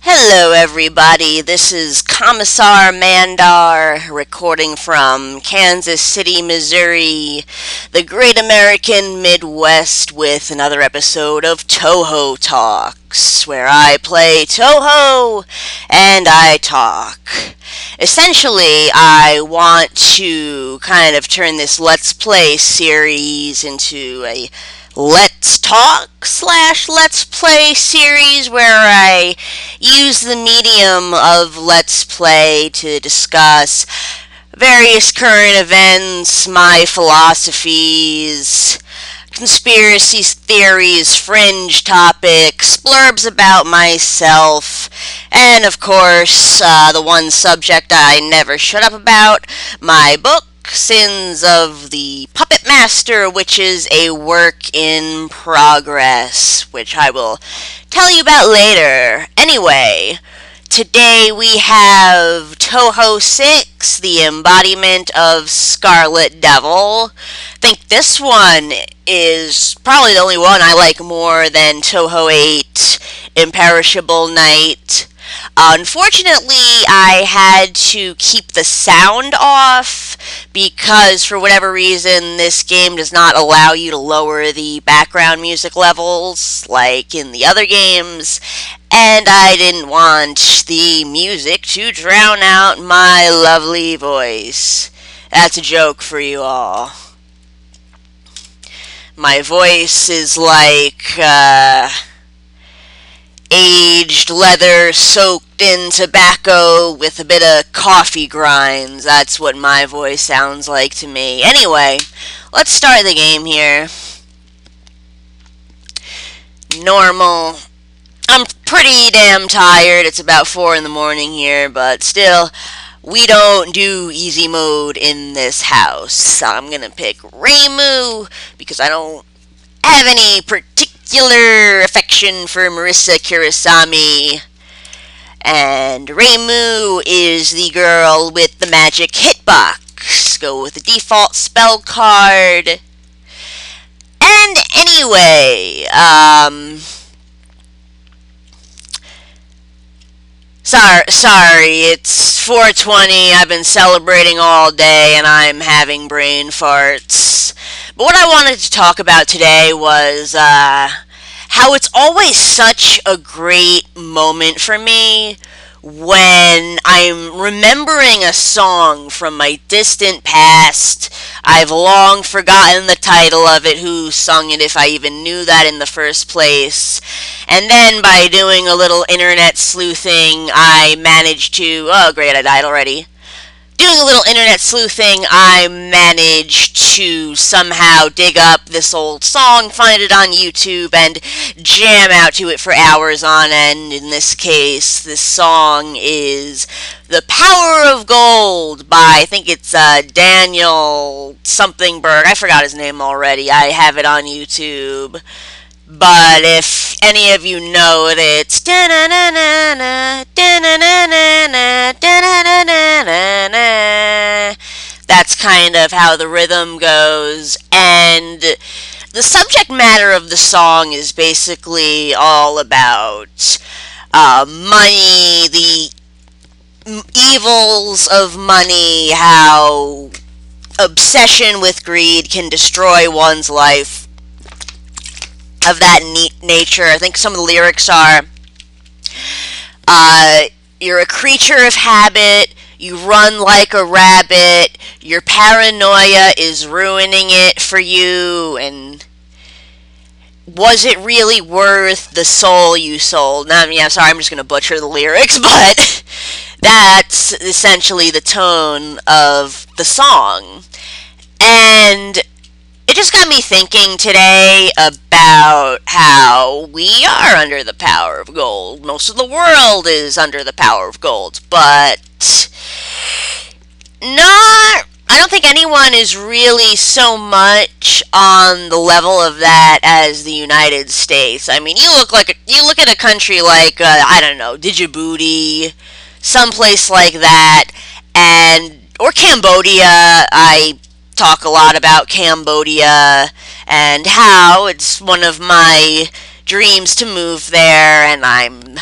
Hello, everybody. This is Commissar Mandar recording from Kansas City, Missouri, the great American Midwest, with another episode of Touhou Talks, where I play Touhou and I talk. Essentially, I want to kind of turn this Let's Play series into a Let's Talk / Let's Play series where I use the medium of Let's Play to discuss various current events, my philosophies, conspiracy theories, fringe topics, blurbs about myself, and of course, the one subject I never shut up about, my book, Sins of the Puppet Master, which is a work in progress, which I will tell you about later. Anyway, today we have Touhou 6, the embodiment of Scarlet Devil. I think this one is probably the only one I like more than Touhou 8, Imperishable Night. Unfortunately, I had to keep the sound off because for whatever reason this game does not allow you to lower the background music levels like in the other games, and I didn't want the music to drown out my lovely voice. That's a joke for you all. My voice is like, aged leather soaked in tobacco with a bit of coffee grinds. That's what my voice sounds like to me. Anyway, let's start the game here. Normal. I'm pretty damn tired. It's about 4 in the morning here, but still, we don't do easy mode in this house. So I'm gonna pick Reimu because I don't have any particular affection for Marisa Kurosami. And Reimu is the girl with the magic hitbox. Go with the default spell card. And anyway, Sorry, it's 4:20, I've been celebrating all day and I'm having brain farts. But what I wanted to talk about today was how it's always such a great moment for me when I'm remembering a song from my distant past. I've long forgotten the title of it, who sung it, if I even knew that in the first place. And then by doing a little internet sleuthing, I managed to... Oh, great, I died already. Doing a little internet sleuthing, I managed to somehow dig up this old song, find it on YouTube, and jam out to it for hours on end. In this case, this song is The Power of Gold by, I think it's Daniel something Berg. I forgot his name already. I have it on YouTube. But if any of you know it, it's that's kind of how the rhythm goes. And the subject matter of the song is basically all about money, the evils of money, how obsession with greed can destroy one's life. Of that nature. I think some of the lyrics are, you're a creature of habit, you run like a rabbit, your paranoia is ruining it for you, and was it really worth the soul you sold? Now, yeah, sorry, I'm just going to butcher the lyrics, but that's essentially the tone of the song. And it just got me thinking today about how we are under the power of gold. Most of the world is under the power of gold, but I don't think anyone is really so much on the level of that as the United States. I mean, you look at a country like I don't know, Djibouti, someplace like that, or Cambodia. I talk a lot about Cambodia and how it's one of my dreams to move there, and I'm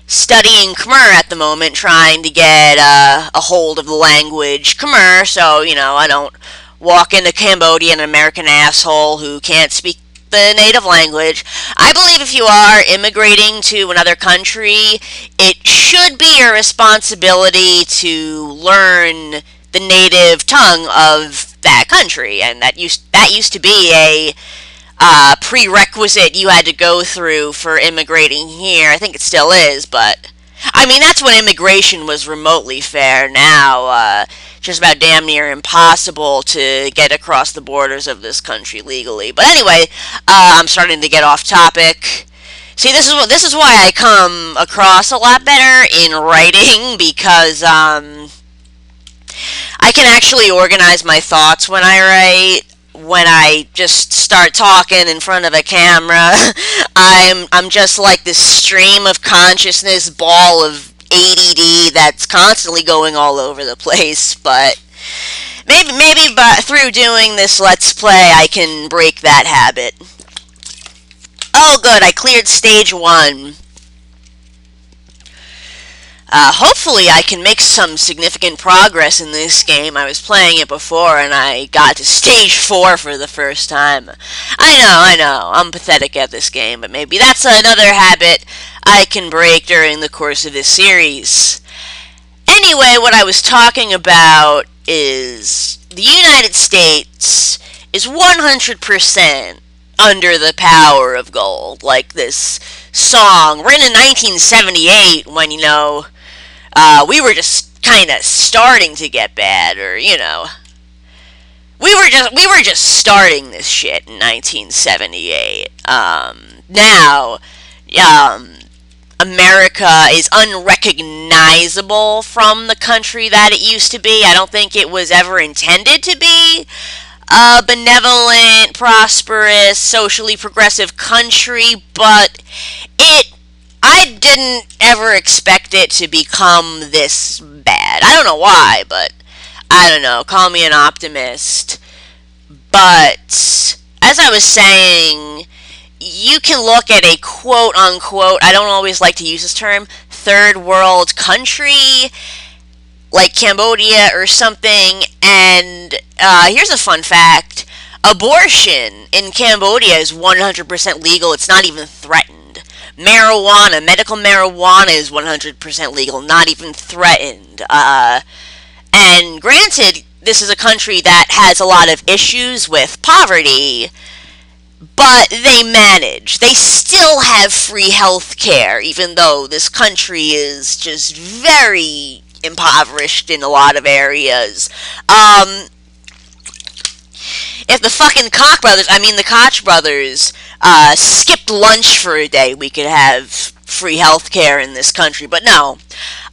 studying Khmer at the moment, trying to get a hold of the language Khmer, so, I don't walk into Cambodia an American asshole who can't speak the native language. I believe if you are immigrating to another country, it should be your responsibility to learn the native tongue of that country, and that used to be a prerequisite you had to go through for immigrating here. I think it still is, but I mean, that's when immigration was remotely fair. Now, just about damn near impossible to get across the borders of this country legally. But anyway, I'm starting to get off topic. See, this is why I come across a lot better in writing, because I can actually organize my thoughts when I write. When I just start talking in front of a camera, I'm just like this stream of consciousness ball of ADD that's constantly going all over the place. But maybe through doing this Let's Play, I can break that habit. Oh, good! I cleared stage 1. Hopefully I can make some significant progress in this game. I was playing it before and I got to stage 4 for the first time. I know, I'm pathetic at this game, but maybe that's another habit I can break during the course of this series. Anyway, what I was talking about is the United States is 100% under the power of gold. Like this song, written in 1978 when, we were just kind of starting to get bad, or we were just starting this shit in 1978. Now, America is unrecognizable from the country that it used to be. I don't think it was ever intended to be a benevolent, prosperous, socially progressive country, but I didn't ever expect it to become this bad. I don't know why, but I don't know. Call me an optimist. But as I was saying, you can look at a quote-unquote, I don't always like to use this term, third world country, like Cambodia or something, and here's a fun fact. Abortion in Cambodia is 100% legal. It's not even threatened. Marijuana, medical marijuana is 100% legal, not even threatened. And granted, this is a country that has a lot of issues with poverty, but they manage. They still have free health care, even though this country is just very impoverished in a lot of areas. If the fucking the Koch brothers, skipped lunch for a day, we could have free health care in this country. But no,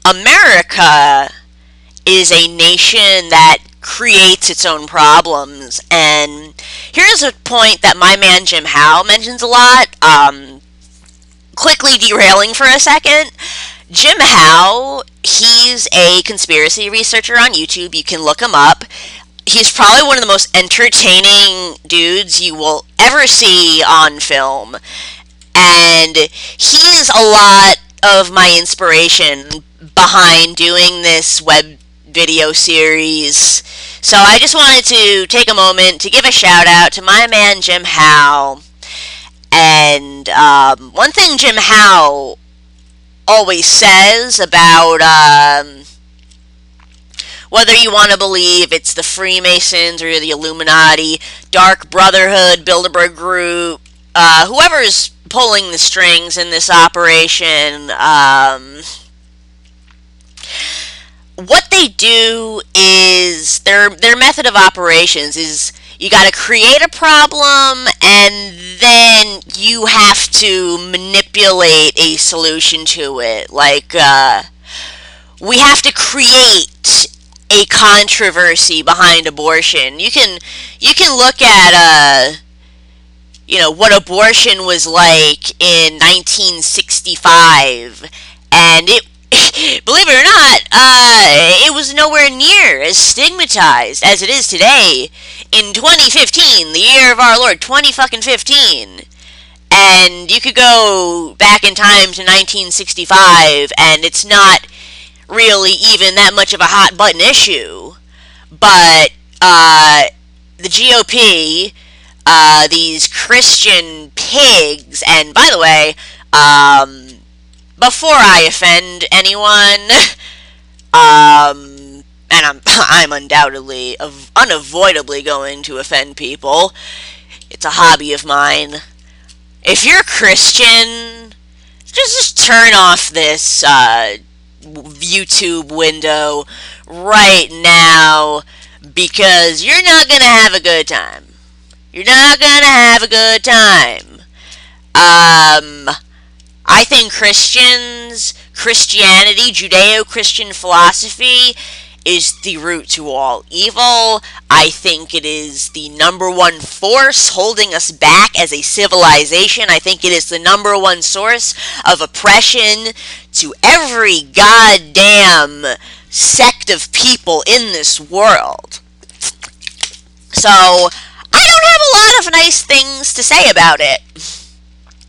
America is a nation that creates its own problems. And here's a point that my man Jim Howe mentions a lot. Quickly derailing for a second. Jim Howe, he's a conspiracy researcher on YouTube. You can look him up. He's probably one of the most entertaining dudes you will ever see on film. And he's a lot of my inspiration behind doing this web video series. So I just wanted to take a moment to give a shout out to my man Jim Howe. And one thing Jim Howe always says about whether you want to believe it's the Freemasons or the Illuminati, Dark Brotherhood, Bilderberg Group, whoever's pulling the strings in this operation, what they do is, their method of operations is, you gotta create a problem, and then you have to manipulate a solution to it. Like, we have to create a controversy behind abortion. You can look at what abortion was like in 1965, and it believe it or not, it was nowhere near as stigmatized as it is today in 2015, the year of our Lord 2015. And you could go back in time to 1965, and it's not really even that much of a hot button issue. But the GOP, these Christian pigs, and by the way, before I offend anyone, and I'm undoubtedly, unavoidably going to offend people. It's a hobby of mine. If you're Christian, just turn off this YouTube window right now, because you're not gonna have a good time. You're not gonna have a good time. I think Christianity, Judeo-Christian philosophy is the root to all evil. I think it is the number one force holding us back as a civilization. I think it is the number one source of oppression to every goddamn sect of people in this world. So, I don't have a lot of nice things to say about it,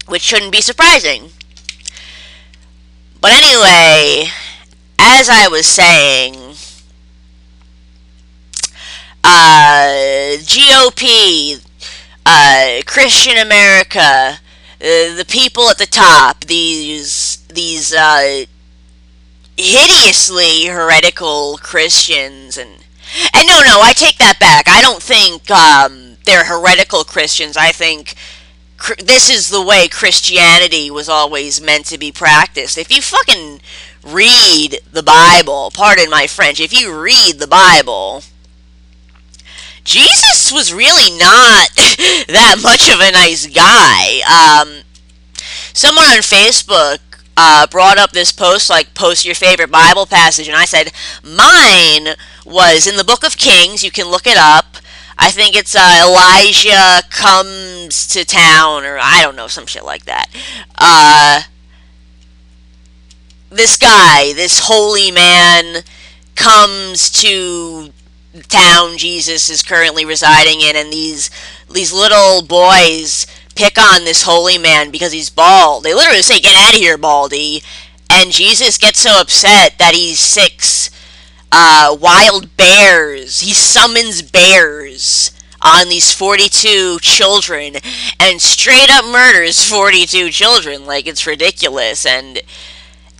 which shouldn't be surprising. But anyway, as I was saying, GOP, Christian America, the people at the top, these hideously heretical Christians, and no, I take that back. I don't think they're heretical Christians. I think this is the way Christianity was always meant to be practiced. If you fucking read the Bible, pardon my French, if you read the Bible, Jesus was really not that much of a nice guy. Someone on Facebook brought up this post, like, post your favorite Bible passage, and I said, mine was in the book of Kings. You can look it up. I think it's Elijah comes to town, or I don't know, some shit like that. This guy, this holy man, comes to the town Jesus is currently residing in, and these little boys pick on this holy man because he's bald. They literally say, "Get out of here, Baldy!" And Jesus gets so upset that he sics wild bears. He summons bears on these 42 children and straight up murders 42 children. Like, it's ridiculous. And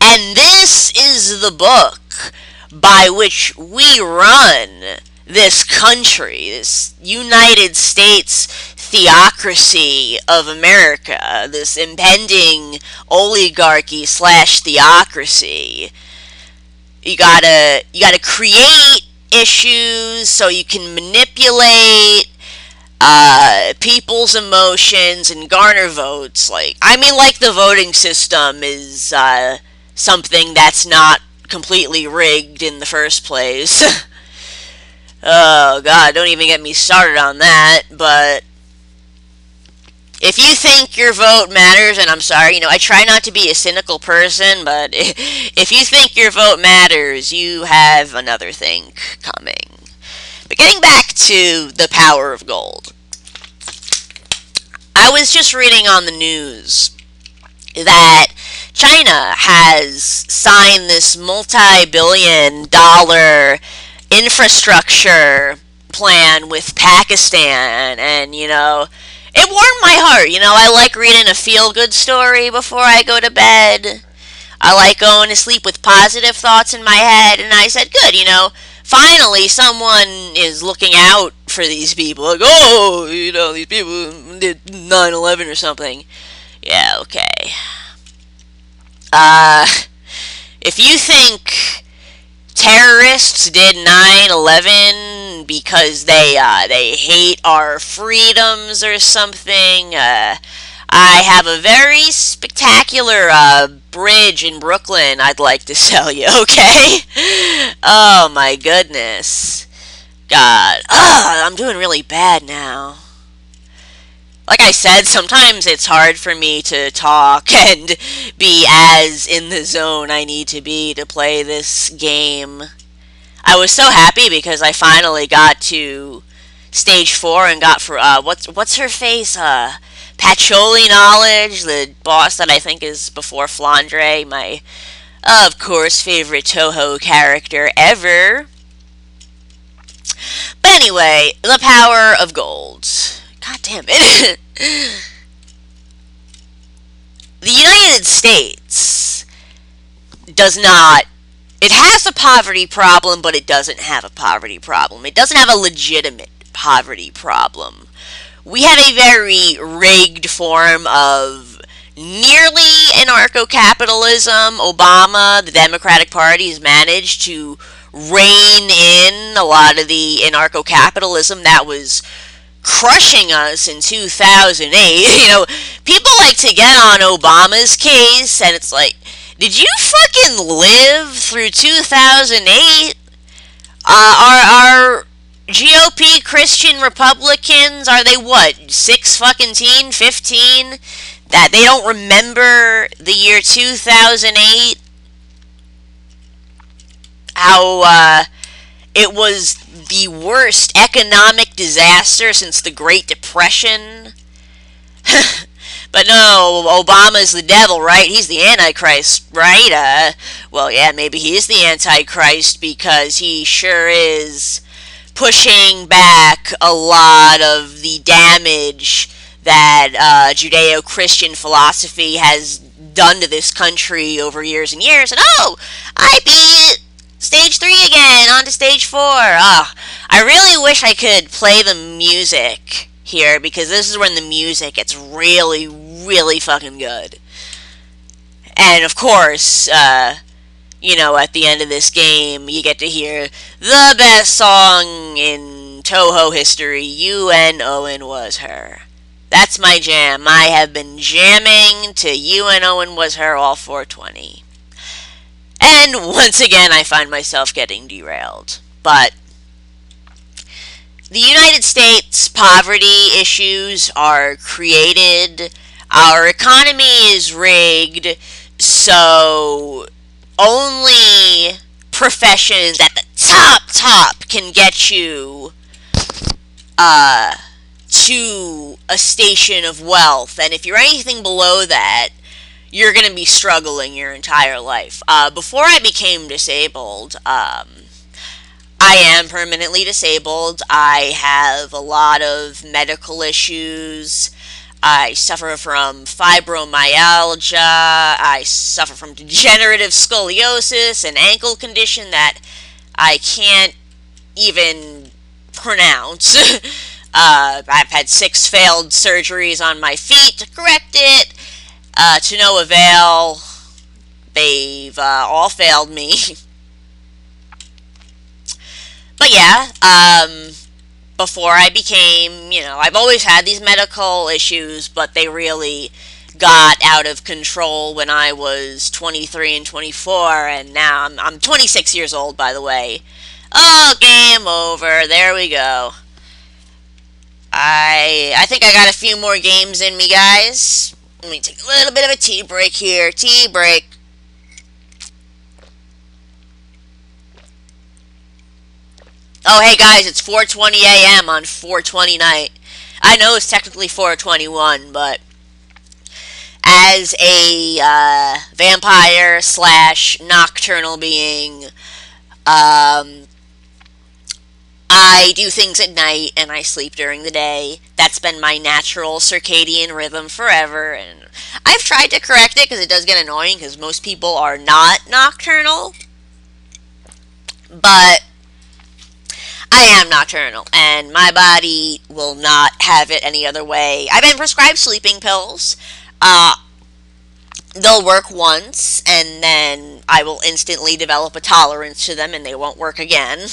this is the book by which we run this country, this United States theocracy of America, this impending oligarchy / theocracy. You gotta create issues so you can manipulate people's emotions and garner votes. Like the voting system is something that's not completely rigged in the first place. Oh god, don't even get me started on that. But if you think your vote matters, and I'm sorry, I try not to be a cynical person, but if you think your vote matters, you have another thing coming. But getting back to the power of gold, I was just reading on the news that China has signed this multi-billion-dollar infrastructure plan with Pakistan, and it warmed my heart. I like reading a feel-good story before I go to bed. I like going to sleep with positive thoughts in my head, and I said, good, finally someone is looking out for these people. Like, oh, these people did 9/11 or something. Yeah, okay. If you think terrorists did 9/11 because they hate our freedoms or something, I have a very spectacular bridge in Brooklyn I'd like to sell you, okay? Oh my goodness. God. I'm doing really bad now. Like I said, sometimes it's hard for me to talk and be as in the zone I need to be to play this game. I was so happy because I finally got to stage 4 and got for what's her face? Patchouli Knowledge, the boss that I think is before Flandre, my, of course, favorite Touhou character ever. But anyway, the power of gold. God damn it. The United States does not. It has a poverty problem, but it doesn't have a poverty problem. It doesn't have a legitimate poverty problem. We have a very rigged form of nearly anarcho-capitalism. Obama, the Democratic Party, has managed to rein in a lot of the anarcho-capitalism that was crushing us in 2008. People like to get on Obama's case, and it's like, did you fucking live through 2008? Our GOP Christian Republicans, are they what, 6 fucking teen, 15? That they don't remember the year 2008? How, it was the worst economic disaster since the Great Depression. But no, Obama's the devil, right? He's the Antichrist, right? Well, yeah, maybe he is the Antichrist because he sure is pushing back a lot of the damage that Judeo-Christian philosophy has done to this country over years and years. And I beat Stage 3 again, on to Stage 4. I really wish I could play the music here, because this is when the music gets really, really fucking good. And of course, at the end of this game, you get to hear the best song in Touhou history, You and Owen Was Her. That's my jam. I have been jamming to You and Owen Was Her all 420. And once again, I find myself getting derailed. But the United States poverty issues are created. Our economy is rigged, so only professions at the top can get you to a station of wealth. And if you're anything below that, you're going to be struggling your entire life. Before I became disabled, I am permanently disabled. I have a lot of medical issues. I suffer from fibromyalgia. I suffer from degenerative scoliosis, an ankle condition that I can't even pronounce. I've had 6 failed surgeries on my feet to correct it. To no avail. They've all failed me. But yeah, before I became, I've always had these medical issues, but they really got out of control when I was 23 and 24, and now I'm 26 years old, by the way. Oh, game over. There we go. I think I got a few more games in me, guys. Let me take a little bit of a tea break here. Tea break. Oh, hey guys, it's 4:20 a.m. on 4:20 night. I know it's technically 4:21, but as a vampire / nocturnal being, I do things at night and I sleep during the day. That's been my natural circadian rhythm forever, and I've tried to correct it because it does get annoying because most people are not nocturnal, but I am nocturnal, and my body will not have it any other way. I've been prescribed sleeping pills. They'll work once, and then I will instantly develop a tolerance to them, and they won't work again.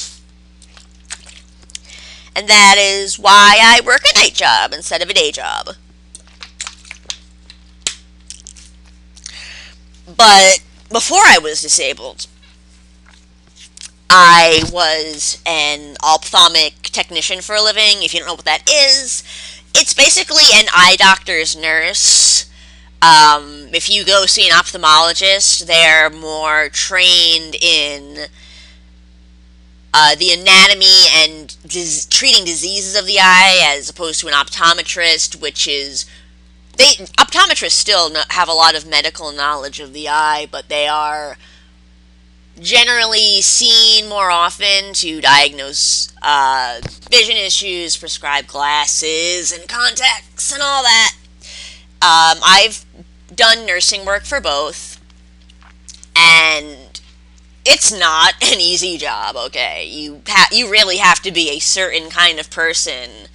And that is why I work a night job instead of a day job. But before I was disabled, I was an ophthalmic technician for a living. If you don't know what that is, it's basically an eye doctor's nurse. If you go see an ophthalmologist, they're more trained in the anatomy and treating diseases of the eye, as opposed to an optometrist, which is optometrists still have a lot of medical knowledge of the eye, but they are generally seen more often to diagnose vision issues, prescribe glasses and contacts and all that. I've done nursing work for both, and it's not an easy job. Okay, you really have to be a certain kind of person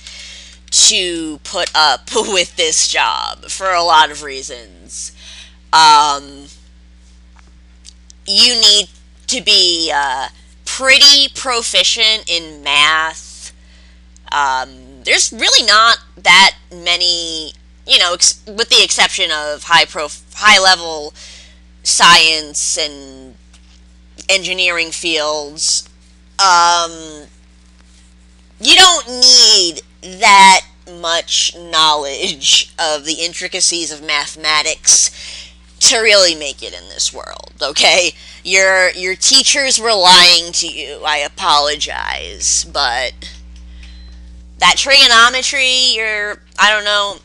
to put up with this job for a lot of reasons. You need to be pretty proficient in math. There's really not that many, with the exception of high level science and engineering fields. You don't need that much knowledge of the intricacies of mathematics to really make it in this world, okay? Your teachers were lying to you. I apologize, but that trigonometry, I don't know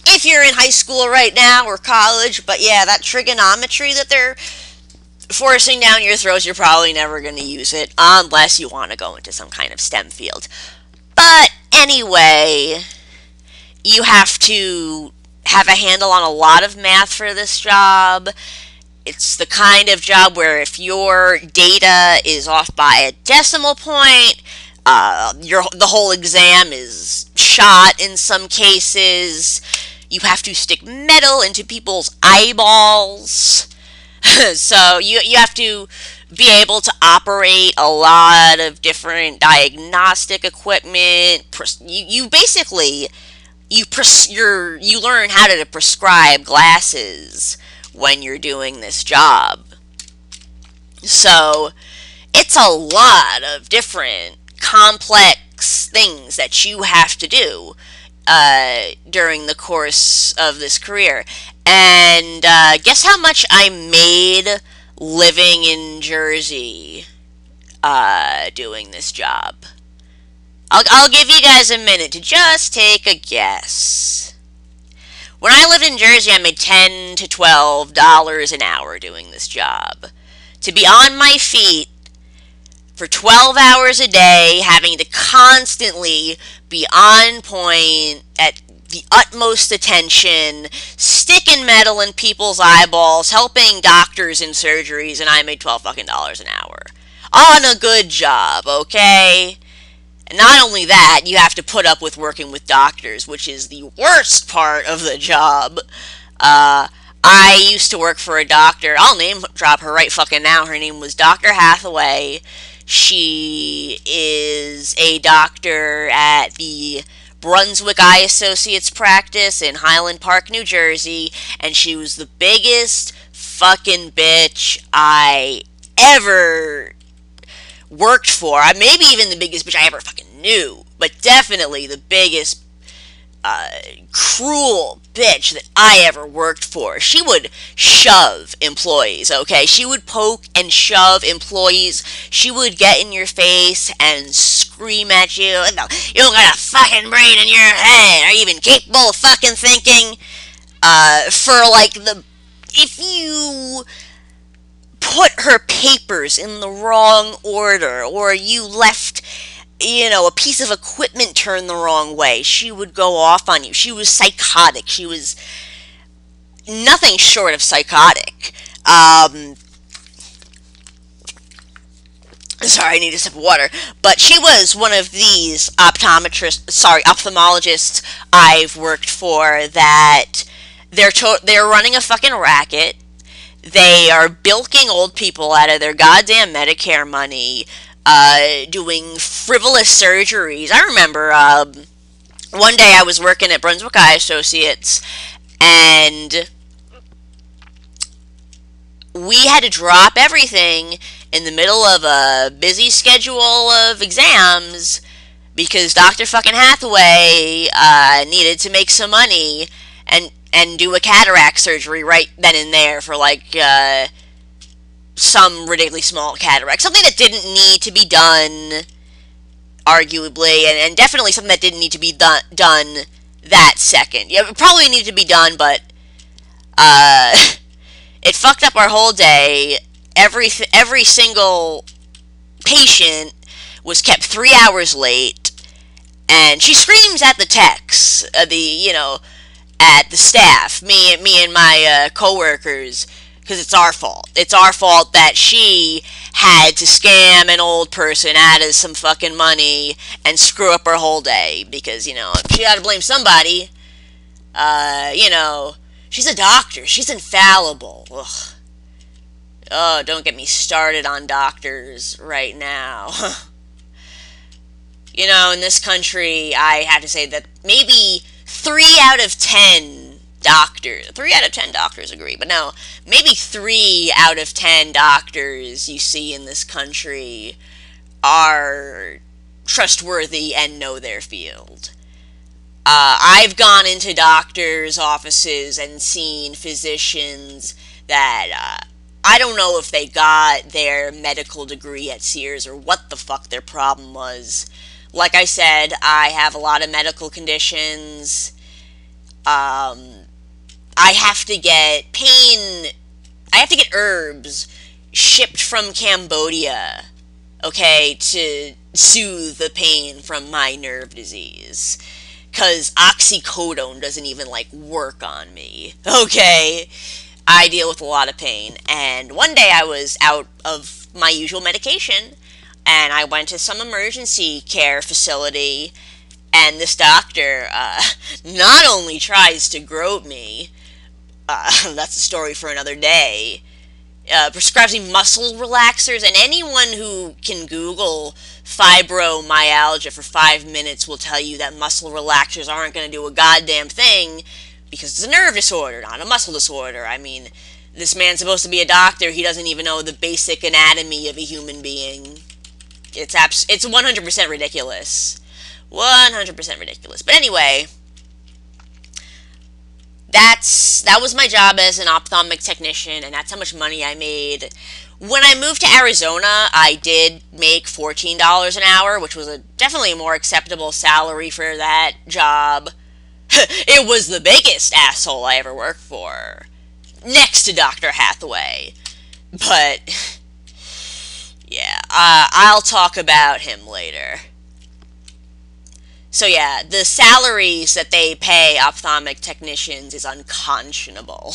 if you're in high school right now or college, but yeah, that trigonometry that they're forcing down your throats, you're probably never going to use it unless you want to go into some kind of STEM field. But anyway, you have to have a handle on a lot of math for this job. It's the kind of job where if your data is off by a decimal point, the whole exam is shot in some cases. You have to stick metal into people's eyeballs. So you have to be able to operate a lot of different diagnostic equipment. You basically you learn how to prescribe glasses when you're doing this job. So it's a lot of different complex things that you have to do during the course of this career. And guess how much I made living in Jersey doing this job? I'll give you guys a minute to just take a guess. When I lived in Jersey, I made $10 to $12 an hour doing this job. To be on my feet for 12 hours a day, having to constantly be on point at the utmost attention, sticking metal in people's eyeballs, helping doctors in surgeries, and I made $12 an hour. On a good job, okay? And not only that, you have to put up with working with doctors, which is the worst part of the job. I used to work for a doctor. I'll name drop her right fucking now. Her name was Dr. Hathaway. She is a doctor at the Brunswick Eye Associates practice in Highland Park, New Jersey, and she was the biggest fucking bitch I ever worked for. Maybe even the biggest bitch I ever fucking knew, but definitely the biggest cruel bitch that I ever worked for. She would shove employees, okay? She would poke and shove employees. She would get in your face and scream at you. You don't got a fucking brain in your head. Are you even capable of fucking thinking? If you put her papers in the wrong order, or you left a piece of equipment turned the wrong way, she would go off on you. She was psychotic. She was nothing short of psychotic. Sorry, I need a sip of water. But she was one of these ophthalmologists I've worked for that they're running a fucking racket. They are bilking old people out of their goddamn Medicare money, doing frivolous surgeries. I remember one day I was working at Brunswick Eye Associates, and we had to drop everything in the middle of a busy schedule of exams because Dr. fucking Hathaway needed to make some money and do a cataract surgery right then and there for some ridiculously small cataract. Something that didn't need to be done, arguably, and definitely something that didn't need to be done that second. Yeah, it probably needed to be done, but uh, it fucked up our whole day. Every single patient was kept 3 hours late, and she screams at the techs, at the staff, me and my coworkers, because it's our fault. It's our fault that she had to scam an old person out of some fucking money and screw up her whole day. Because if she had to blame somebody, she's a doctor. She's infallible. Ugh. Oh, don't get me started on doctors right now. In this country, I have to say that maybe 3 out of 10 doctors agree, but no, maybe 3 out of 10 doctors you see in this country are trustworthy and know their field. I've gone into doctors' offices and seen physicians that I don't know if they got their medical degree at Sears or what the fuck their problem was. Like I said, I have a lot of medical conditions. I have to get herbs shipped from Cambodia, okay, to soothe the pain from my nerve disease. Because oxycodone doesn't even, work on me, okay? I deal with a lot of pain. And one day I was out of my usual medication, and I went to some emergency care facility, and this doctor not only tries to grope me, that's a story for another day, prescribes me muscle relaxers, and anyone who can Google fibromyalgia for 5 minutes will tell you that muscle relaxers aren't going to do a goddamn thing, because it's a nerve disorder, not a muscle disorder. I mean, this man's supposed to be a doctor. He doesn't even know the basic anatomy of a human being. It's 100% ridiculous. 100% ridiculous. But anyway, that was my job as an ophthalmic technician, and that's how much money I made. When I moved to Arizona, I did make $14 an hour, which was definitely a more acceptable salary for that job. It was the biggest asshole I ever worked for, next to Dr. Hathaway. But yeah, I'll talk about him later. So yeah, the salaries that they pay ophthalmic technicians is unconscionable.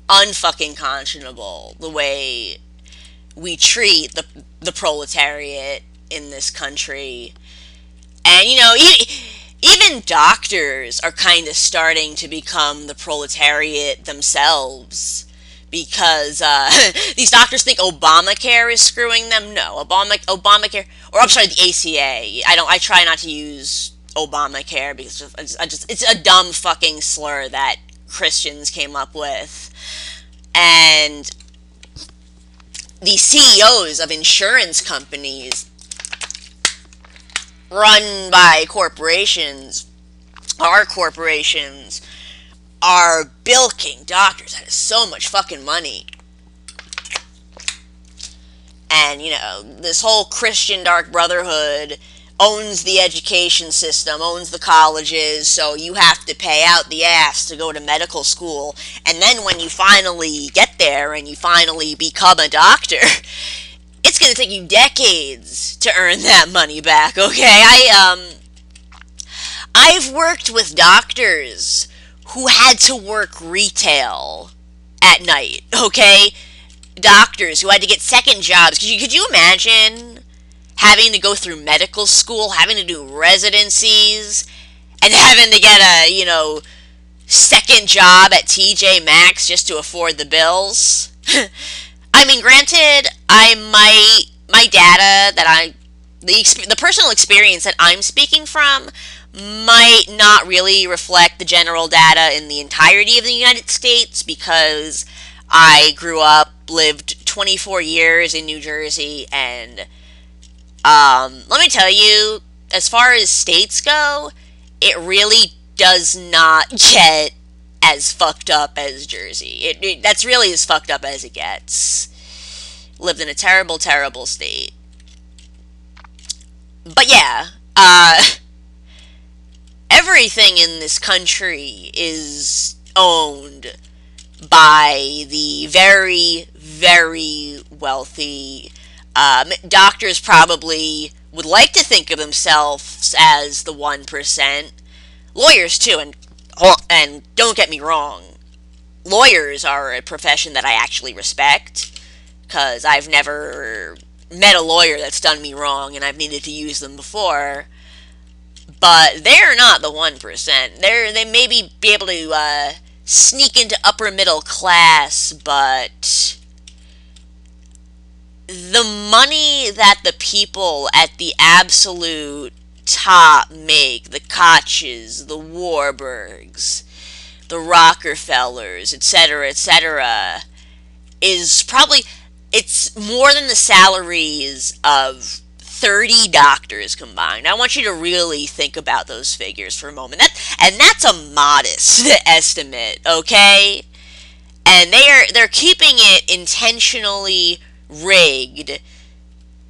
Unfucking conscionable. The way we treat the proletariat in this country. And even doctors are kind of starting to become the proletariat themselves. Because these doctors think Obamacare is screwing them. No, Obamacare, or I'm sorry, the ACA. I try not to use Obamacare because it's a dumb fucking slur that Christians came up with. And the CEOs of insurance companies run by corporations, our corporations, are bilking doctors out of so much fucking money. And, this whole Christian Dark Brotherhood owns the education system, owns the colleges, so you have to pay out the ass to go to medical school. And then when you finally get there and you finally become a doctor, it's going to take you decades to earn that money back, okay? I've worked with doctors who had to work retail at night, okay? Doctors who had to get second jobs. Could you imagine having to go through medical school, having to do residencies, and having to get a, second job at TJ Maxx just to afford the bills? I mean, granted, my data that the personal experience that I'm speaking from might not really reflect the general data in the entirety of the United States, because I lived 24 years in New Jersey, and let me tell you, as far as states go, it really does not get as fucked up as Jersey. That's really as fucked up as it gets. Lived in a terrible, terrible state. But yeah, everything in this country is owned by the very, very wealthy. Doctors probably would like to think of themselves as the 1%. Lawyers too, and don't get me wrong, lawyers are a profession that I actually respect, because I've never met a lawyer that's done me wrong and I've needed to use them before. But they're not the 1%. They maybe be able to sneak into upper middle class, but the money that the people at the absolute top make, the Koches, the Warburgs, the Rockefellers, etc., is probably, it's more than the salaries of 30 doctors combined. I want you to really think about those figures for a moment. That's a modest estimate, okay? And they're keeping it intentionally rigged,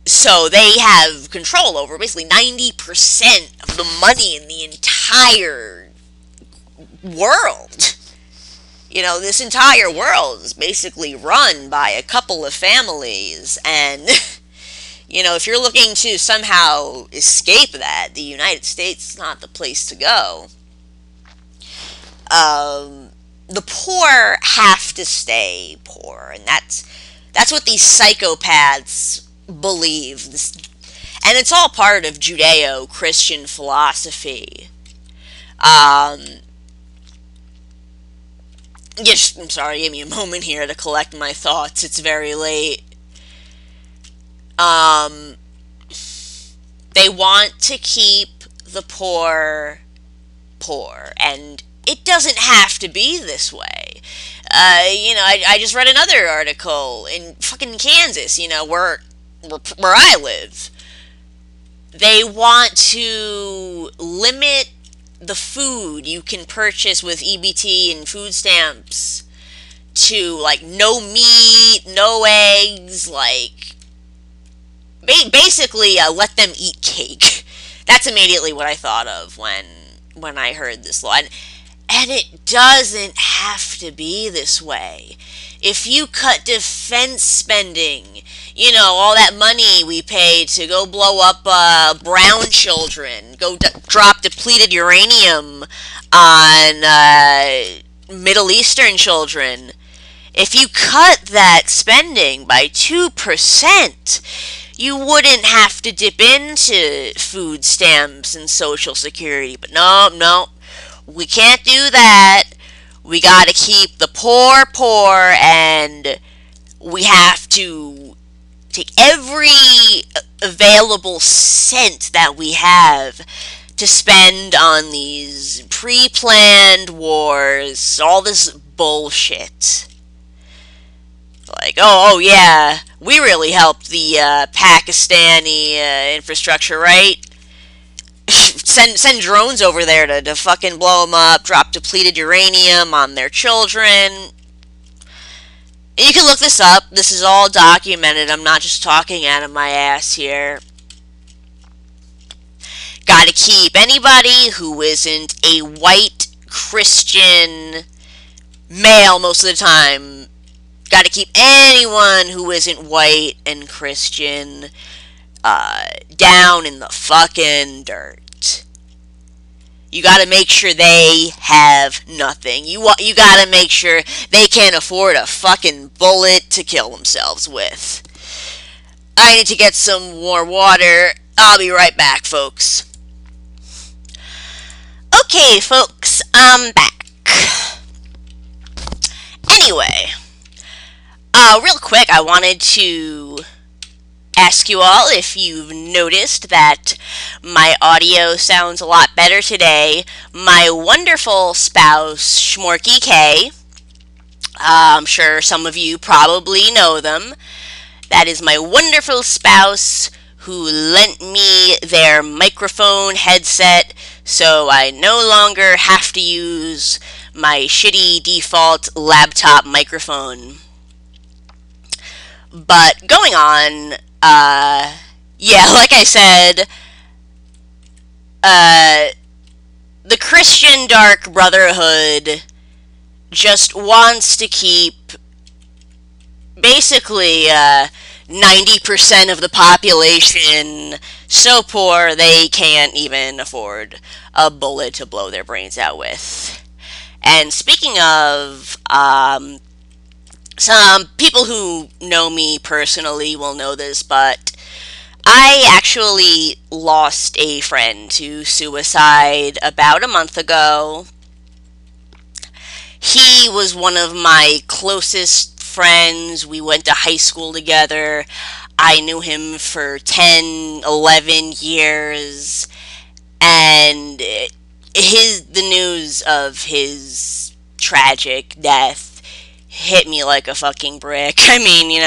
so they have control over basically 90% of the money in the entire world. This entire world is basically run by a couple of families, and if you're looking to somehow escape that, the United States is not the place to go. The poor have to stay poor, and that's what these psychopaths believe. And it's all part of Judeo-Christian philosophy. Yes, I'm sorry, give me a moment here to collect my thoughts. It's very late. They want to keep the poor poor, and it doesn't have to be this way. I just read another article in fucking Kansas, where I live. They want to limit the food you can purchase with EBT and food stamps to, like, no meat, no eggs, like, basically let them eat cake. That's immediately what I thought of when I heard this law. And it doesn't have to be this way. If you cut defense spending, all that money we pay to go blow up brown children, go drop depleted uranium on Middle Eastern children, if you cut that spending by 2%, you wouldn't have to dip into food stamps and Social Security. But no, we can't do that. We gotta keep the poor poor, and we have to take every available cent that we have to spend on these pre-planned wars, all this bullshit. Like, oh yeah, we really helped the Pakistani infrastructure, right? Send drones over there to fucking blow them up, drop depleted uranium on their children. You can look this up. This is all documented. I'm not just talking out of my ass here. Gotta keep anybody who isn't a white Christian male most of the time. Gotta keep anyone who isn't white and Christian down in the fucking dirt. You gotta make sure they have nothing. You gotta make sure they can't afford a fucking bullet to kill themselves with. I need to get some more water. I'll be right back, folks. Okay, folks, I'm back. Anyway, real quick, I wanted to ask you all if you've noticed that my audio sounds a lot better today. My wonderful spouse, Schmorky K, I'm sure some of you probably know them. That is my wonderful spouse who lent me their microphone headset, so I no longer have to use my shitty default laptop microphone. But going on, yeah, like I said, the Christian Dark Brotherhood just wants to keep basically 90% of the population so poor they can't even afford a bullet to blow their brains out with. And speaking of, some people who know me personally will know this, but I actually lost a friend to suicide about a month ago. He was one of my closest friends. We went to high school together. I knew him for 10, 11 years. And the news of his tragic death hit me like a fucking brick. I mean,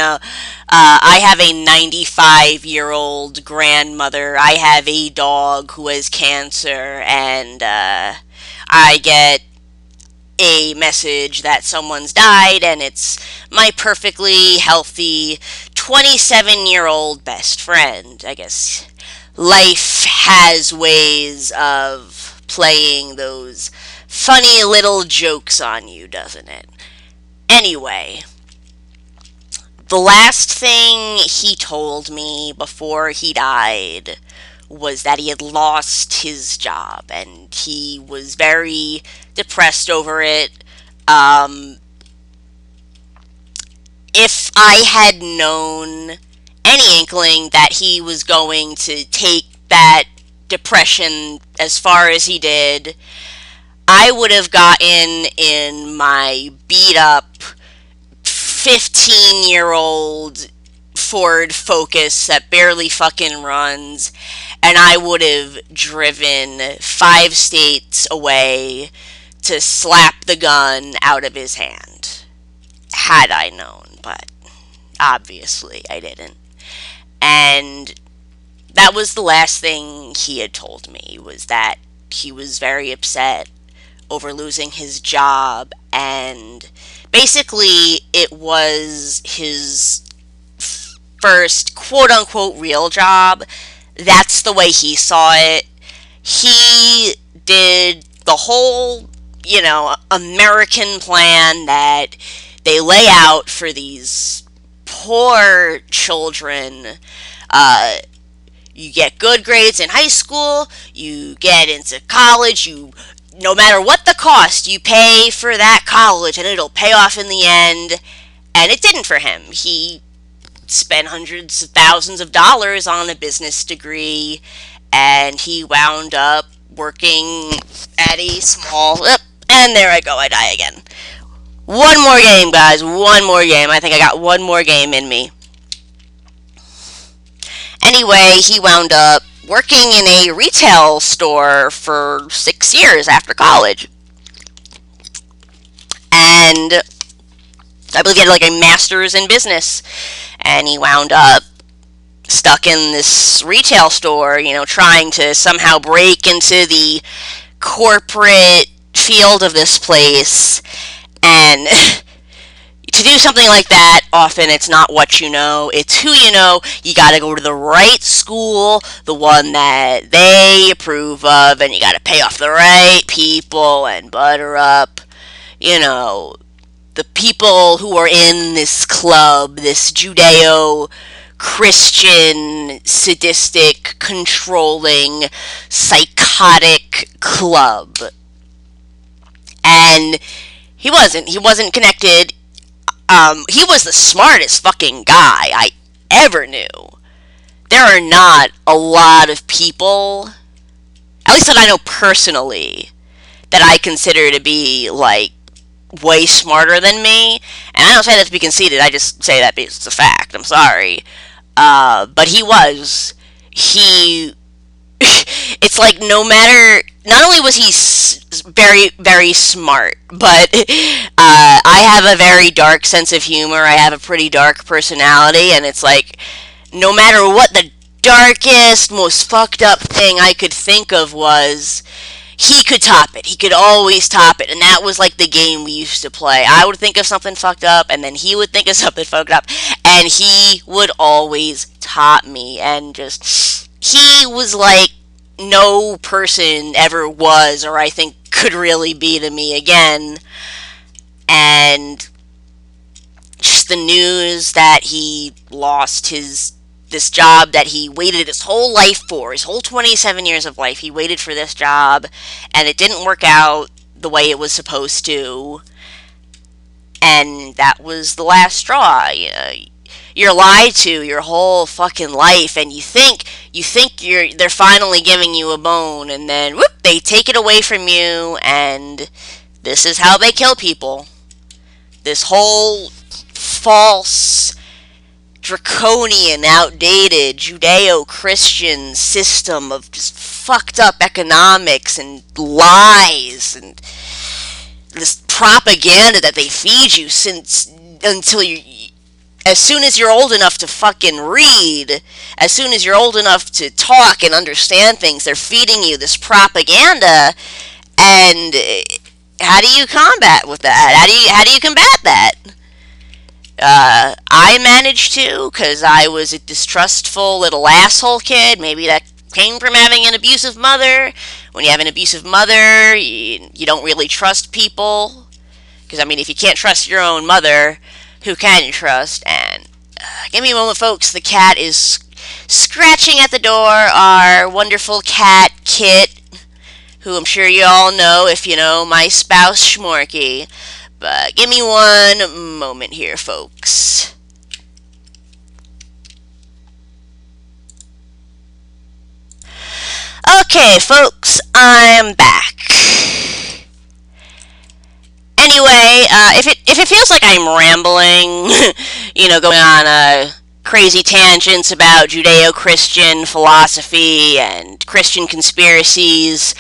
I have a 95-year-old grandmother. I have a dog who has cancer, and I get a message that someone's died, and it's my perfectly healthy 27-year-old best friend. I guess life has ways of playing those funny little jokes on you, doesn't it? Anyway, the last thing he told me before he died was that he had lost his job, and he was very depressed over it. Um, if I had known any inkling that he was going to take that depression as far as he did, I would have gotten in my beat up 15-year-old Ford Focus that barely fucking runs, and I would have driven 5 states away to slap the gun out of his hand, had I known, but obviously I didn't. And that was the last thing he had told me, was that he was very upset over losing his job, and basically it was his first quote-unquote real job. That's the way he saw it. He did the whole, American plan that they lay out for these poor children. You get good grades in high school, you get into college, no matter what the cost, you pay for that college and it'll pay off in the end. And it didn't for him. He spent hundreds of thousands of dollars on a business degree, and he wound up working at a small... And there I go, I die again. One more game, guys. One more game. I think I got one more game in me. Anyway, he wound up working in a retail store for 6 years after college. And I believe he had like a master's in business. And he wound up stuck in this retail store, trying to somehow break into the corporate field of this place. And to do something like that, often it's not what you know, it's who you know. You gotta go to the right school, the one that they approve of, and you gotta pay off the right people and butter up, the people who are in this club, this Judeo-Christian, sadistic, controlling, psychotic club. And he wasn't connected. He was the smartest fucking guy I ever knew. There are not a lot of people, at least that I know personally, that I consider to be, way smarter than me. And I don't say that to be conceited, I just say that because it's a fact. I'm sorry. But he was. It's like no matter... Not only was he very, very smart, but I have a very dark sense of humor. I have a pretty dark personality, and it's like no matter what the darkest, most fucked up thing I could think of was, he could top it. He could always top it. And that was like the game we used to play. I would think of something fucked up, and then he would think of something fucked up, and he would always top me. And just, he was like no person ever was, or I think could really be to me again. And just the news that he lost this job that he waited his whole life for, his whole 27 years of life, he waited for this job, and it didn't work out the way it was supposed to, and that was the last straw. You're lied to your whole fucking life, and you think they're finally giving you a bone, and then whoop, they take it away from you, and this is how they kill people. This whole false, draconian, outdated Judeo-Christian system of just fucked up economics and lies and this propaganda that they feed you until you, as soon as you're old enough to fucking read, as soon as you're old enough to talk and understand things, they're feeding you this propaganda. And how do you combat with that? How do you combat that? I managed to, because I was a distrustful little asshole kid. Maybe that came from having an abusive mother. When you have an abusive mother, you don't really trust people. Because, I mean, if you can't trust your own mother, who can you trust? And give me a moment, folks. The cat is scratching at the door. Our wonderful cat, Kit, who I'm sure you all know if you know my spouse, Schmorky. But give me one moment here, folks. Okay, folks, I'm back. Anyway, if it feels like I'm rambling, going on crazy tangents about Judeo-Christian philosophy and Christian conspiracies,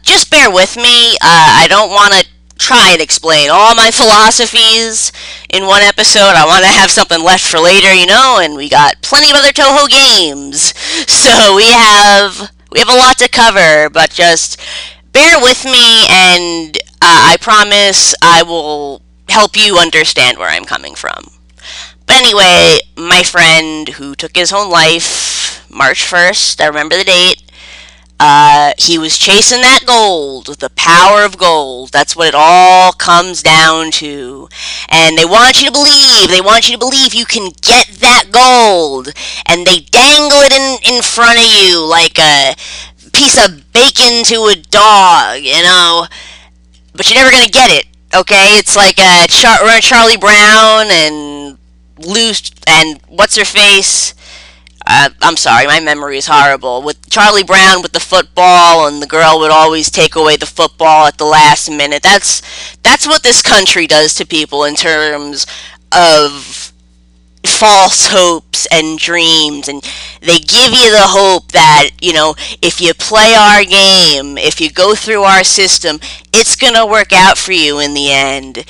just bear with me. I don't want to try and explain all my philosophies in one episode. I want to have something left for later, and we got plenty of other Touhou games. So we have a lot to cover, but just bear with me, and I promise I will help you understand where I'm coming from. But anyway, my friend who took his own life, March 1st, I remember the date, he was chasing that gold, the power of gold. That's what it all comes down to. And they want you to believe you can get that gold. And they dangle it in front of you like a piece of bacon to a dog, But you're never going to get it, okay? It's like Charlie Brown and what's-her-face? I'm sorry, my memory is horrible. With Charlie Brown with the football, and the girl would always take away the football at the last minute. That's what this country does to people in terms of false hopes and dreams, and they give you the hope that, if you play our game, if you go through our system, it's gonna work out for you in the end.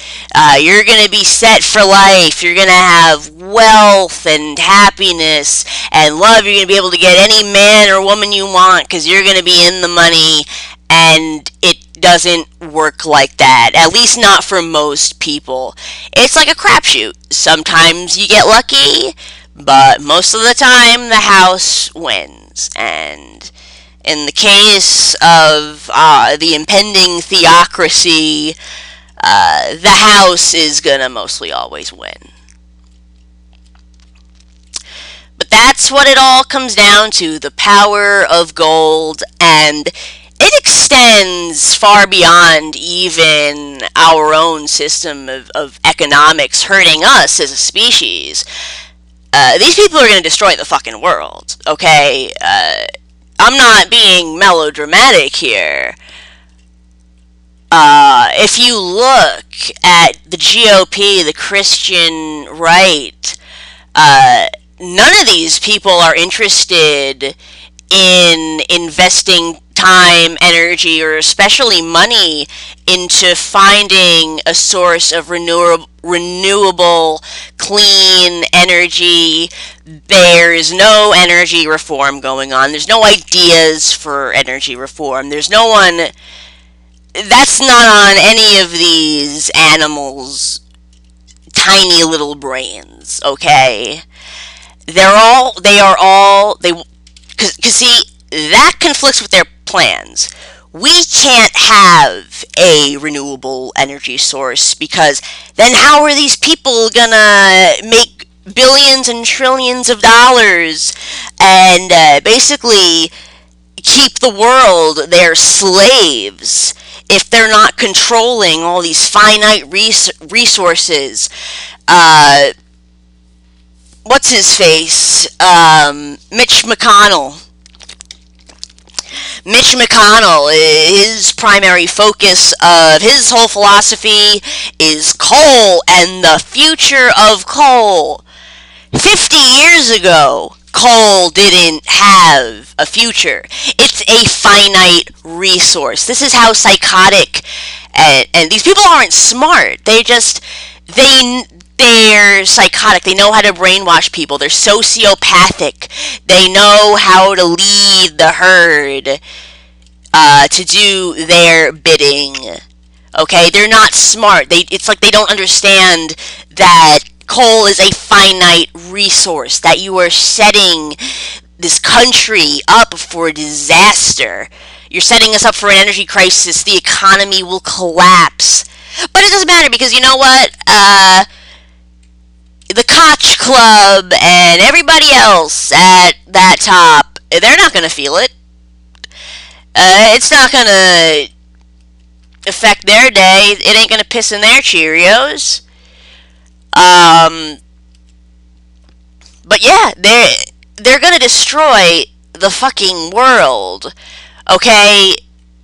You're gonna be set for life. You're gonna have wealth and happiness and love. You're gonna be able to get any man or woman you want because you're gonna be in the money, and it doesn't work like that, at least not for most people. It's like a crapshoot. Sometimes you get lucky, but most of the time the house wins. And in the case of the impending theocracy, the house is gonna mostly always win. But that's what it all comes down to, the power of gold, and it extends far beyond even our own system of economics hurting us as a species. These people are going to destroy the fucking world, okay? I'm not being melodramatic here. If you look at the GOP, the Christian right, none of these people are interested in investing time, energy, or especially money into finding a source of renewable, clean energy. There's no energy reform going on. There's no ideas for energy reform. There's no one. That's not on any of these animals' tiny little brains, okay? Because see, that conflicts with their plans. We can't have a renewable energy source because then how are these people gonna make billions and trillions of dollars and basically keep the world their slaves if they're not controlling all these finite resources? What's his face? Mitch McConnell. Mitch McConnell, his primary focus of his whole philosophy is coal and the future of coal. 50 years ago, coal didn't have a future. It's a finite resource. This is how psychotic, and these people aren't smart. They're psychotic. They know how to brainwash people. They're sociopathic. They know how to lead the herd to do their bidding. Okay? They're not smart. It's like they don't understand that coal is a finite resource, that you are setting this country up for disaster. You're setting us up for an energy crisis. The economy will collapse. But it doesn't matter because you know what? The Koch Club and everybody else at that top, they're not going to feel it. It's not going to affect their day. It ain't going to piss in their Cheerios. But yeah, they're going to destroy the fucking world. Okay?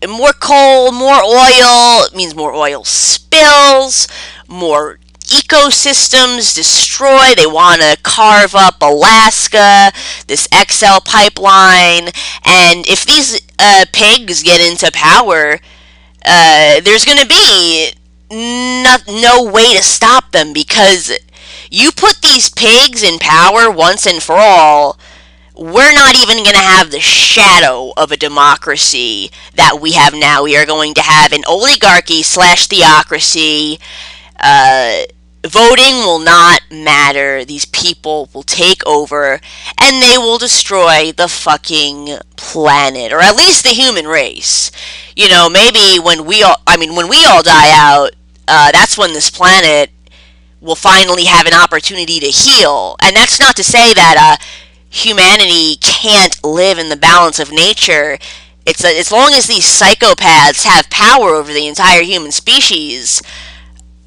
More coal, more oil means more oil spills, more ecosystems destroy. They want to carve up Alaska, this XL pipeline, and if these pigs get into power, there's going to be no way to stop them because you put these pigs in power once and for all, we're not even going to have the shadow of a democracy that we have now. We are going to have an oligarchy / theocracy. Voting will not matter. These people will take over and they will destroy the fucking planet, or at least the human race. You know, maybe when we all die out, that's when this planet will finally have an opportunity to heal. And that's not to say that humanity can't live in the balance of nature. It's as long as these psychopaths have power over the entire human species,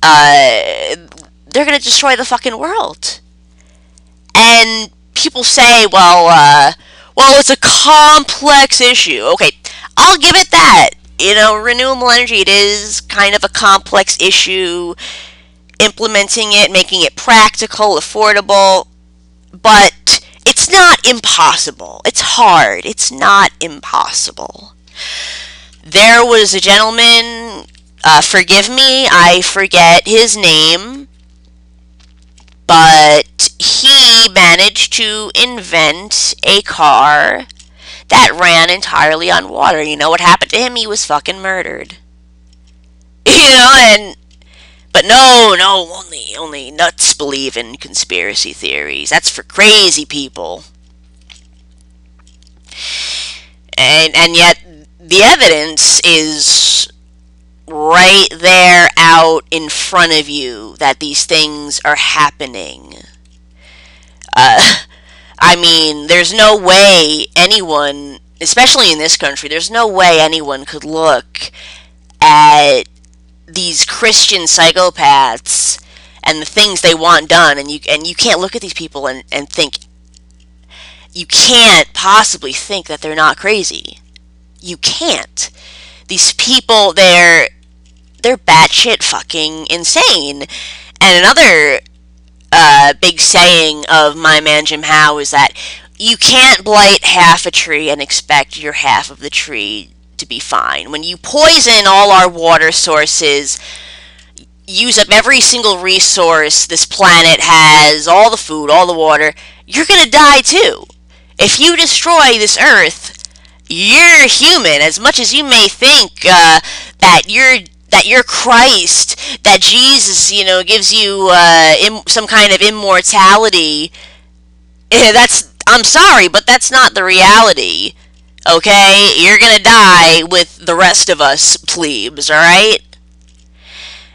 they're going to destroy the fucking world. And people say, well, it's a complex issue. Okay, I'll give it that. You know, renewable energy, it is kind of a complex issue. Implementing it, making it practical, affordable, but it's not impossible. It's hard. It's not impossible. There was a gentleman, forgive me, I forget his name, but he managed to invent a car that ran entirely on water. You know what happened to him? He was fucking murdered. You know, but no, only nuts believe in conspiracy theories. That's for crazy people. And yet, the evidence is right there out in front of you that these things are happening. I mean, there's no way anyone, especially in this country, there's no way anyone could look at these Christian psychopaths and the things they want done, and you can't look at these people and think, you can't possibly think that they're not crazy. You can't. These people, they're batshit fucking insane. And another big saying of my man Jim Howe is that you can't blight half a tree and expect your half of the tree to be fine. When you poison all our water sources, use up every single resource this planet has, all the food, all the water, you're gonna die too. If you destroy this earth, you're human. As much as you may think that you're Christ, that Jesus, you know, gives you some kind of immortality, I'm sorry, but that's not the reality. Okay? You're gonna die with the rest of us plebes, alright?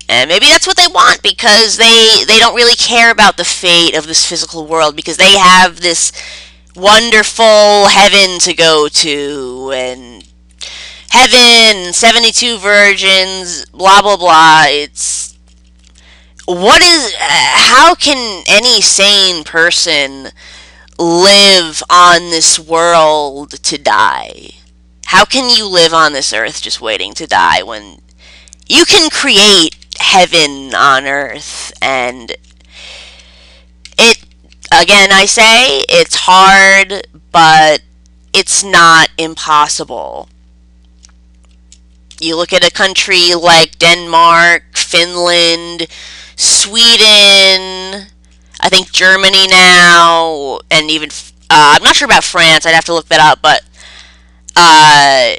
And maybe that's what they want because they don't really care about the fate of this physical world because they have this wonderful heaven to go to and heaven, 72 virgins, blah blah blah. It's how can any sane person live on this world to die? How can you live on this earth just waiting to die when you can create heaven on earth? And it, again, I say it's hard, but it's not impossible. You look at a country like Denmark, Finland, Sweden, I think Germany now, and even I'm not sure about France. I'd have to look that up, but uh,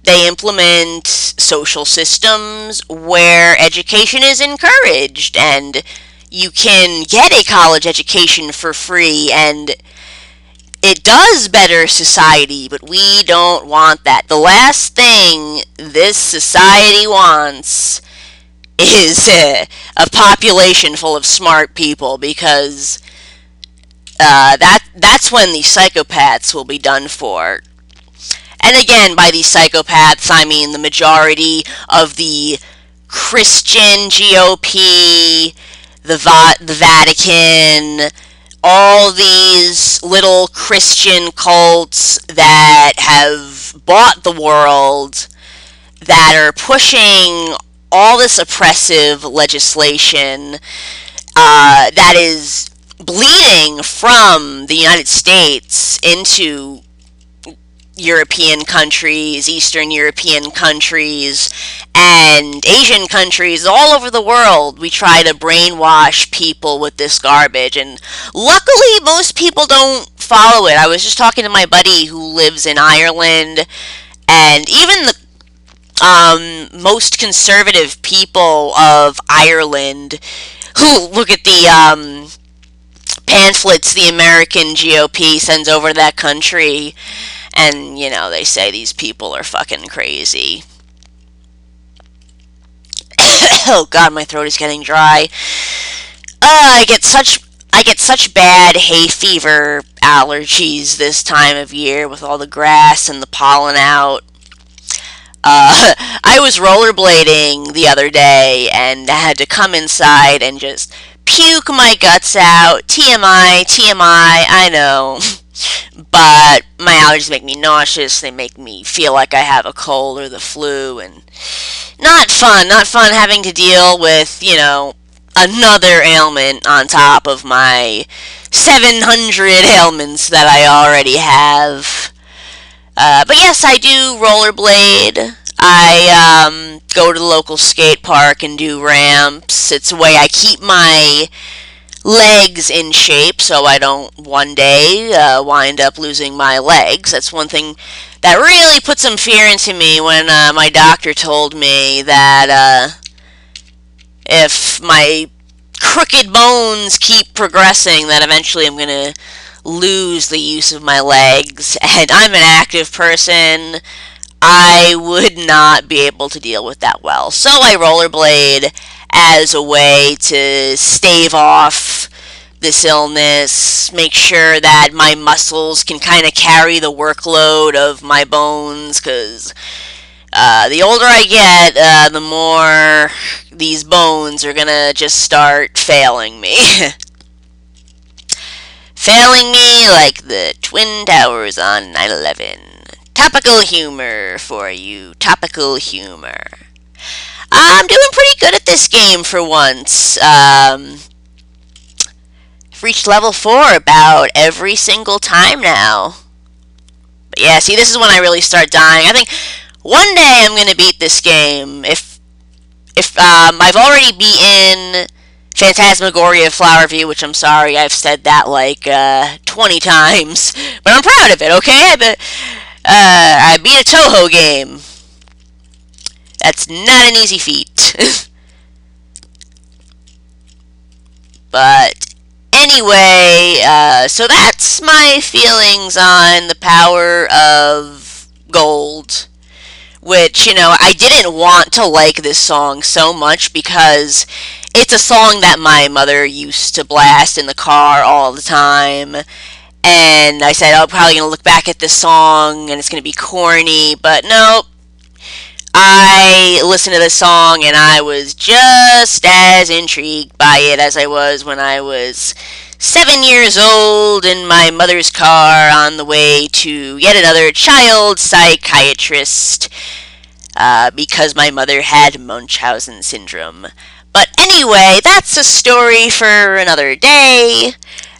they implement social systems where education is encouraged, and you can get a college education for free, and it does better society, but we don't want that. The last thing this society wants is a population full of smart people, because that's when the psychopaths will be done for. And again, by these psychopaths, I mean the majority of the Christian GOP, the Vatican, all these little Christian cults that have bought the world, that are pushing all this oppressive legislation that is bleeding from the United States into European countries, Eastern European countries, and Asian countries all over the world. We try to brainwash people with this garbage, and luckily most people don't follow it. I was just talking to my buddy who lives in Ireland, and even the most conservative people of Ireland who look at the pamphlets the American GOP sends over to that country, and, you know, they say these people are fucking crazy. Oh god, my throat is getting dry. I get such bad hay fever allergies this time of year with all the grass and the pollen out. I was rollerblading the other day and I had to come inside and just puke my guts out. TMI, TMI, I know. But my allergies make me nauseous. They make me feel like I have a cold or the flu, and not fun having to deal with, you know, another ailment on top of my 700 ailments that I already have. But yes, I do rollerblade. I go to the local skate park and do ramps. It's a way I keep my legs in shape so I don't one day wind up losing my legs. That's one thing that really put some fear into me when my doctor told me that if my crooked bones keep progressing, that eventually I'm going to lose the use of my legs. And I'm an active person. I would not be able to deal with that well. So I rollerblade as a way to stave off this illness, make sure that my muscles can kind of carry the workload of my bones, because the older I get, the more these bones are gonna just start failing me. Failing me like the Twin Towers on 9/11. Topical humor for you, topical humor. I'm doing pretty good at this game for once. I've reached level 4 about every single time now. But yeah, see, this is when I really start dying. I think one day I'm gonna beat this game. If I've already beaten Phantasmagoria Flower View, which I'm sorry I've said that like 20 times, but I'm proud of it. Okay, I beat a Touhou game. That's not an easy feat. But anyway, so that's my feelings on the power of gold. Which, I didn't want to like this song so much because it's a song that my mother used to blast in the car all the time. And I said, I'm probably going to look back at this song and it's going to be corny, but no. I listened to this song and I was just as intrigued by it as I was when I was 7 years old in my mother's car on the way to yet another child psychiatrist because my mother had Munchausen syndrome. But anyway, that's a story for another day.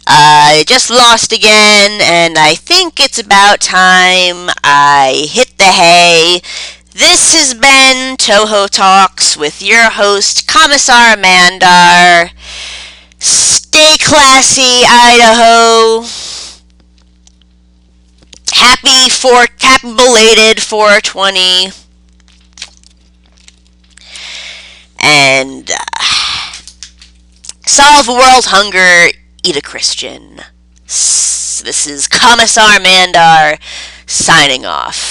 I just lost again, and I think it's about time I hit the hay. This has been Touhou Talks with your host, Commissar Mandar. Stay classy, Idaho. Happy belated 420. And solve world hunger, eat a Christian. This is Commissar Mandar signing off.